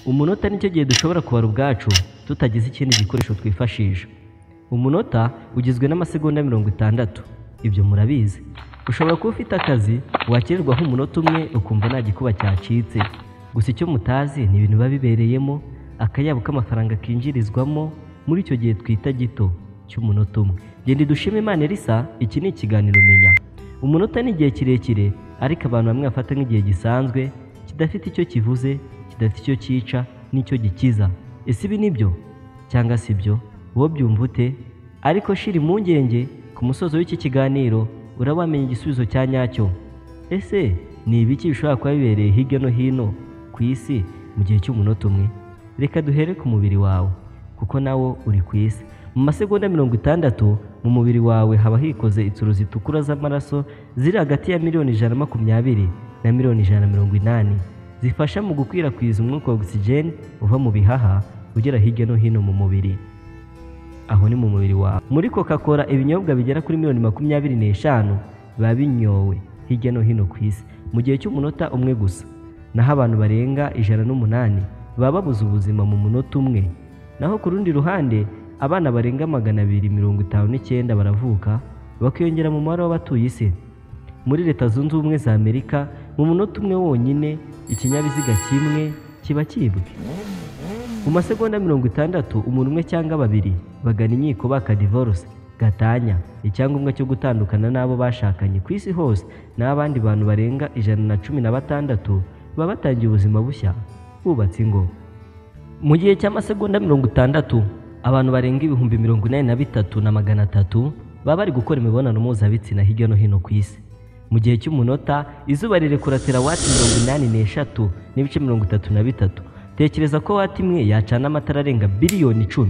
Umunota nicyo gihe dushobora kubara ubwacu tutagize ikindi gikoresho twifashisha. Umunota ugizwe n'amasegonda 60. Ibyo murabizi. Ushobora kuba ufite akazi wakererwaho umunota umwe ukumva nta gikuba cyacitse. Gusa icyo mutazi ni ibintu babibereyemo akayabo k'amafaranga kinjirizwamo muri icyo gihe twita gito cy'umunota umwe. Genda dushime Imana Elisa, iki ni ikiganiro menya. Umunota ni igihe kirekire ariko abantu bamwe bafata nk'igihe gisanzwe kidafite icyo kivuze, kidafite icyo cyica n'icyo gikiza. Ese ibi nibyo cyangwa si byo? Wowe byumva ute? Ariko shira impungenge, ku musozo w'iki kiganiro urabamenya igisubizo cya nyacyo. Ese ni ibiki bishobora kuba bibereye hirya no hino ku isi mu gihe cy'umunota umwe? Reka duhere ku mubiri wawe kuko nawo uri ku isi. Mu masegonda 60 mu mubiri wawe haba hikoze itsuru zitukura z'amaraso ziri hagati ya miliyoni 120 na miliyoni 180 zifasha mu gukwirakwiza umwuka wa oxygen uva mu bihaha ugera hirya no hino mu mubiri. Aho ni mu mubiri wawe. Muri Coca-Cola ibinyobwa bigera kuri miliyoni 25 biba binyowe hirya no hino ku isi mu gihe cy'umunota umwe gusa. Naho abantu barenga 108 baba babuze ubuzima mu munota umwe. Naho ku rundi ruhande abana barenga 259 baravuka bakiyongera mu mubare w'abatuye isi. Muri Leta Zunze Ubumwe za Amerika mu munota umwe wonyine ikinyabiziga kimwe kiba kibwe. Mu masegonda 60 umuntu umwe cyangwa babiri bagana inkiko baka divorce, gatanya, icyangombwa cyo gutandukana n'abo bashakanye ku isi hose. N'abandi bantu barenga 116 baba batangiye ubuzima bushya bubatse ingo. Mu gihe cy'amasegonda 60 abantu barenga 83,300 baba bari gukora imibonano mpuzabitsina hirya no hino ku isi. Mu gihe cy'umunota izuba rirekura terawati 83.33. Tekereza ko wati imwe yacana amatara arenga biliyoni 10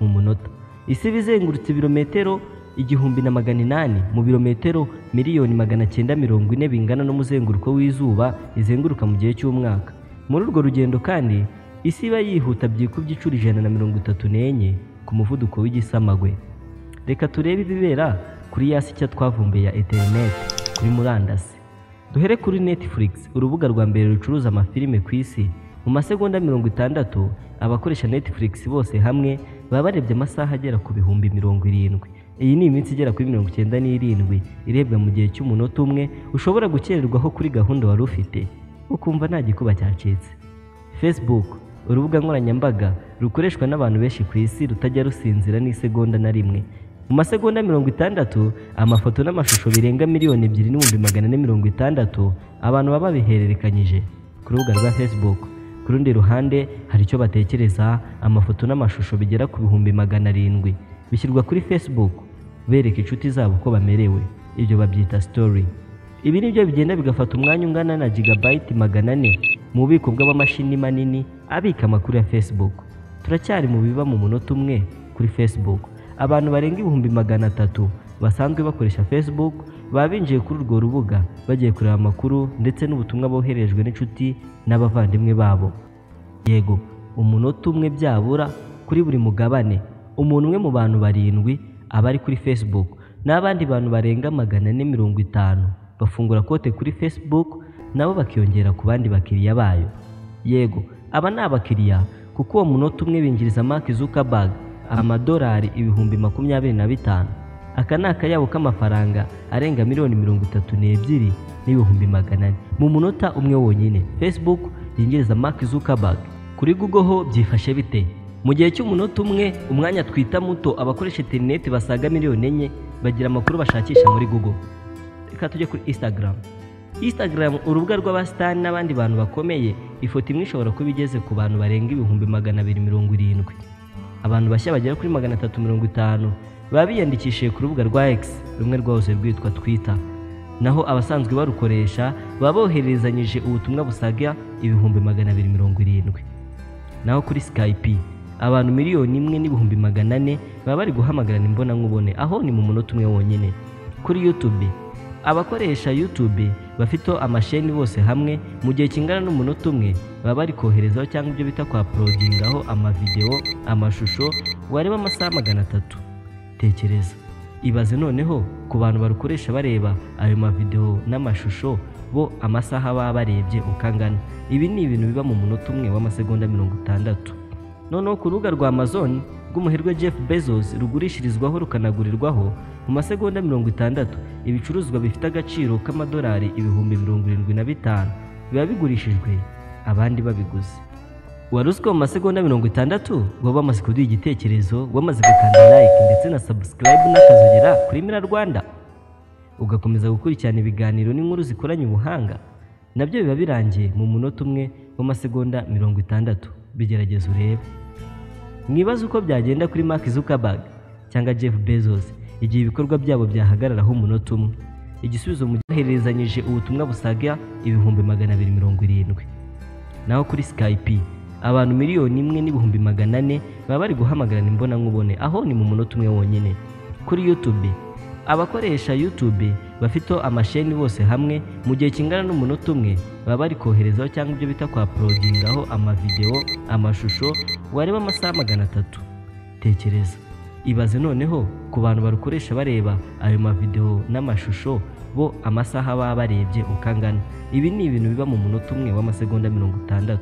mu munota. Isi bizengurutse ibirometero 1,800 mu birometero miliyoni 940 bingana n'umuzenguruko w'izuba izenguruka mu gihe cy'umwaka. Muri urwo rugendo kandi isi iba yihuta byikubye icuri 134 ku muvuduko w'igisamagwe. Reka turebe ibibera kuri yasi cya twavumbuye ya internet kuri murandasi. Duhere kuri Netflix, urubuga rwa mbere rucuruza amafilime ku isi. Mu masegonda 60 abakoresha Netflix bose hamwe baba barebye amasaha agera ku bihumbi 70. Iyi ni iminsi igera kuri 97 irebwa mu gihe cy'umunota umwe. Ushobora gukererwaho kuri gahunda wari ufite ukumva nta gikuba cyacitse. Facebook, urubuga nkoranyambaga rukoreshwa n'abantu benshi ku isi rutajya rusinzira n'isegonda na rimwe. Mu masegonda 60 amafoto n'amashusho birenga miliyoni 2,460 abantu baba bihererekanyije ku rubuga rwa Facebook. Ku rundi ruhande hari icyo batekereza, amafoto n'amashusho bigera ku bihumbi 700 bishyirwa kuri Facebook bereka inshuti zabo ko bamerewe. Ibyo babyita story. Ibi nibyo bigenda bigafata umwanya ungana na gigabyte 400 mu bubiko bw'amamashini manini abika amakuru ya Facebook. Turacyari mu biba mu munota umwe kuri Facebook. Abantu barenga 300,000 basanzwe bakoresha Facebook babinjiye kuri urwo rubuga bagiye kureba amakuru ndetse n'ubutumwa boherejwe n'inshuti n'abavandimwe babo. Yego, umunota umwe byabura kuri buri mugabane. Umuntu umwe mu bantu 7 aba ari kuri Facebook, n'abandi bantu barenga 450 bafungura konti kuri Facebook nabo bakiyongera ku bandi bakiriya bayo. Yego, aba ni abakiriya kuko uwo munota umwe binjiriza Mark Zuckerberg amadolari 25,000. Aka ni akayabo k'amafaranga arenga miliyoni 32,400 mu munota umwe wonyine. Facebook yinjiriza Mark Zuckerberg. Kuri Google ho byifashe bite? Mu gihe cy'umunota umwe, umwanya twita muto, abakoresha internet basaga miliyoni 4 bagira amakuru bashakisha muri Google. Reka tujye kuri Instagram. Instagram, urubuga rw'abasitani n'abandi bantu bakomeye, ifoto imwe ishobora kuba igeze ku bantu barenga 270,000. Abantu bashya bagera kuri 350 baba biyandikishije ku rubuga rwa X, rumwe rwahoze rwitwa Twitter. Naho abasanzwe barukoresha baba bohererezanyije ubutumwa busaga 270,000. Naho kuri Skype, abantu miliyoni 1,400,000 baba bari guhamagarana imbonankubone, aho ni mu munota umwe wonyine. Kuri YouTube, abakoresha YouTube bafite amasheni bose hamwe mu gihe kingana n'umunota umwe baba bari koherezaho cyangwa ibyo bita kwa uploadingaho amavideo, amashusho wareba amasaha 300. Tekereza, ibaze noneho ku bantu barukoresha bareba ayo mavideo n'amashusho bo amasaha baba barebye uko angana. Ibi ni ibintu biba mu munota umwe w'amasegonda 60. Noneho ku rubuga rwa Amazon rw'umuherwe Jeff Bezos rugurishirizwaho rukanagurirwaho mu masegonda 60 ibicuruzwa bifite agaciro k'amadolari ibihumbi 75 biba bigurishijwe abandi babiguze. Waruzwe mu masegonda 60 waba bamaze kuduha igitekerezo, wamaze gukanda like ndetse na subscribe n'akazogera kuri Mira Rwanda, ugakomeza gukurikirana ibiganiro n'inkuru zikoranye ubuhanga, nabyo biba birangiye mu munota umwe w'amasegonda 60. Bigerageza urebe. Mwibaza uko byagenda kuri Mark Zuckerberg cyangwa Jeff Bezos igihe ibikorwa byabo byahagararaho umunota umwe. Igisubizo mu giherezanyije ubutumwa busaga ibihumbi 270. Naho kuri Skype abantu miliyoni 1,400,000 baba bari guhamagarana imbonankubone, aho ni mu munota umwe wonyine. Kuri YouTube abakoresha YouTube bafite amasheni bose hamwe mu gihe kingana n'umunota umwe baba bari koherezaho cyangwa ibyo bita kwa uploadingaho amavideo, amashusho wareba amasaha 300. Tekereza, ibaze noneho ku bantu barukoresha bareba ayo mavideo n'amashusho bo amasaha baba barebye uko angana. Ibi ni ibintu biba mu munota umwe w'amasegonda 60.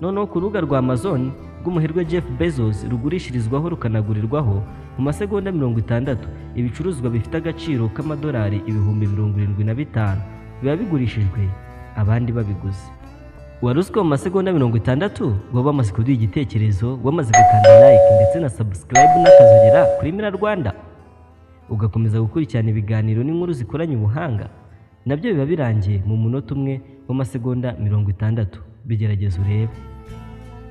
Noneho ku rubuga rwa Amazon rw'umuherwe Jeff Bezos rugurishirizwaho rukanagurirwaho mu masegonda 60 ibicuruzwa bifite agaciro k'amadolari ibihumbi 75 biba bigurishijwe abandi babiguze. Waruzwe mu masegonda 60 waba bamaze kuduha igitekerezo, wamaze gukanda like ndetse na subscribe n'akazogera kuri Mira Rwanda, ugakomeza gukurikirana ibiganiro n'inkuru zikoranye ubuhanga, nabyo biba birangiye mu munota umwe w'amasegonda 60. Bigerageza urebe.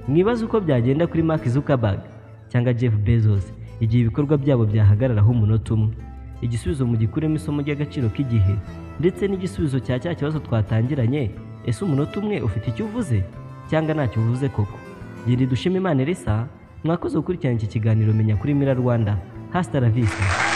Mwibaza uko byagenda kuri Mark Zuckerberg cyangwa Jeff Bezos igihe ibikorwa byabo byahagararaho umunota umwe. Igisubizo mu gikuremo isomo ry'agaciro k'igihe ndetse n'igisubizo cya kibazo twatangiranye. Ese umunota umwe ufite icyo uvuze cyangwa ntacyo uvuze koko? Genda dushime Imana Elisa, mwakoze gukurikirana iki kiganiro Menya kuri Mira Rwanda. Hasta la vista.